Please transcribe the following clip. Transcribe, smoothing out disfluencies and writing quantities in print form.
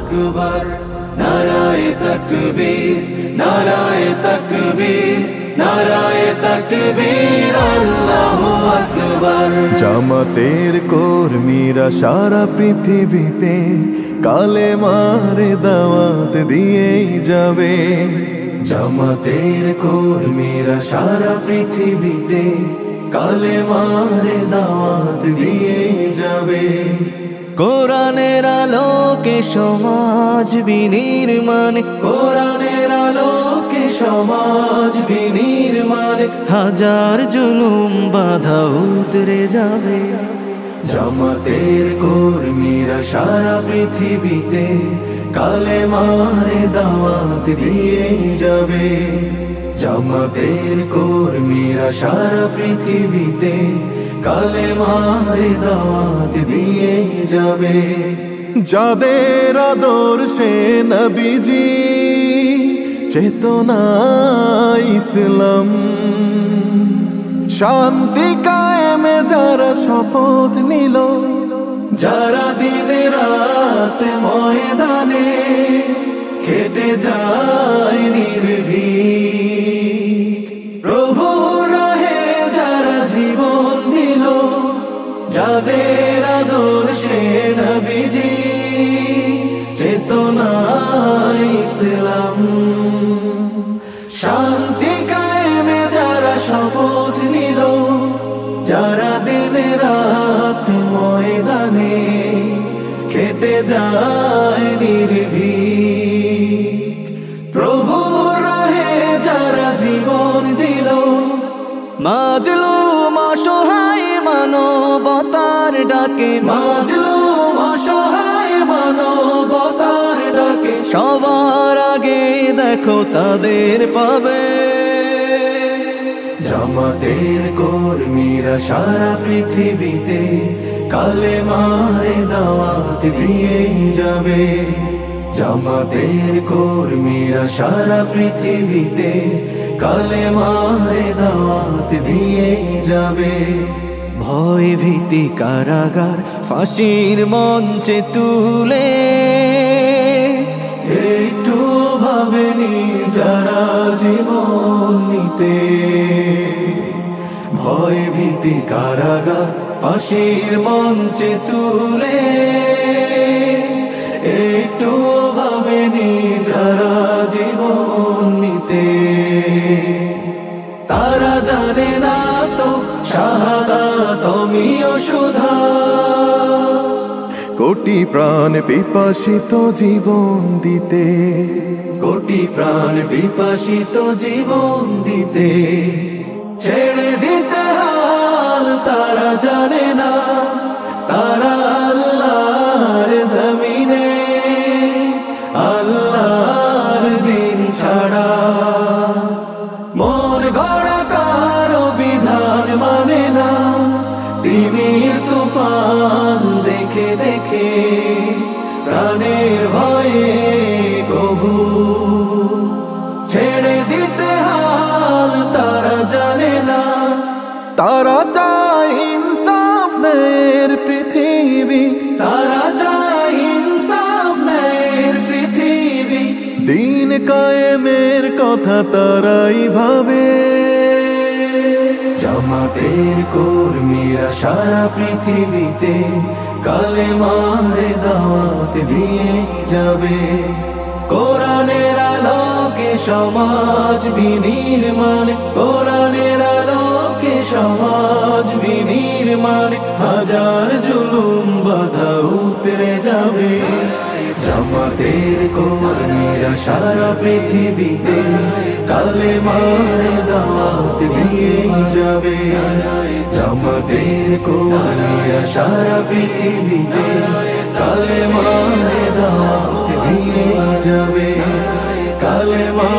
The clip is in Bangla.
আকবার, নারায়ে তাকবীর, নারায়ে তাকবীর, নারায়ে তাকবীর, আল্লাহু আকবার। জামাতের কর্মীরা সারা পৃথিবীতে কালেমার দাওয়াত দিয়েই যাবে। জামাতের কর্মীরা সারা পৃথিবীতে কালেমার দাওয়াত দিয়েই যাবে। কোরআনের আলোকে সমাজ বিনির্মাণ, কোরআনের আলোকে সমাজ বিনির্মাণ, হাজার জুলুম বাধা উতরে যাবে। জামাতের কর্মীরা সারা পৃথিবীতে কালেমার দাওয়াত দিয়েই যাবে। জামাতের কর্মীরা সারা পৃথিবীতে কালেমার দাওয়াত দিয়েই যাবে। যাদের আদর্শে নবীজি চেতনা ইসলাম, শান্তি কায়েমে যারা শপথ নিল, যারা দিনে রাত ময়দানে খেটে যায় নির্ভীক, প্রভুর রাহে যারা জীবন দিল, যাদের আদর্শে নবীজি চেতনা ইসলাম, শান্তি কায়েমে যারা শপথ নিল, যারা দিনে রাত ময়দানে খেটে যায় নির্ভীক, প্রভুর রাহে যারা জীবন দিল, মাজলুম অসহায় মানবতার ডাকে, মাজলুম অসহায় মানবতার ডাকে, সবার আগে দেখো তাদের পাবে। জামাতের কর্মীরা সারা পৃথিবীতে কালেমার দাওয়াত দিয়েই যাবে। জামাতের কর্মীরা সারা পৃথিবীতে কালেমার দাওয়াত দিয়েই যাবে। ভয় ভীতি কারাগার ফাঁসির মঞ্চে তুলে, একটু ভাবেনি যারা জীবন নিতে, ভয় ভীতি কারাগার ফাঁসির মঞ্চে তুলে, একটু ভাবেনি যারা জীবন নিতে। তারা জানে না তো শাহাদাত আমিও সুধা, কোটি প্রাণ পিপাসিত জীবন দিতে, কোটি প্রাণ বিপাসিত জীবন দিতে, ছেড়ে দিতে হাল তারা জানে না, তারা আল্লাহর জমিনে আল্লাহর দিন ছাড়া মন গড়া কারো বিধান মানে না। তিমির তুফান দেখে দেখে প্রাণের ভয়ে কবু ছেড়ে দিতে হাল তারা জানে না। তারা চায় ইনসাফ ন্যায়ের পৃথিবী, তারা চায় ইনসাফ ন্যায়ের পৃথিবী, দিন কায়েমের কথা তারাই ভাবে। জামাতের কর্মীরা সারা পৃথিবীতে কালেমার দাওয়াত দিয়েই যাবে। কোরআনের আলোকে সমাজ বিনির্মাণ, কোরআনের আলোকে সমাজ বিনির্মাণ, হাজার জুলুম বাধা উতরে যাবে। জামাতের কর্মীরা সারা পৃথিবীতে কালেমার দাওয়াত দিয়েই যাবে। জামাতের কর্মীরা সারা পৃথিবীতে কালেমার দাওয়াত দিয়েই যাবে। কালেমা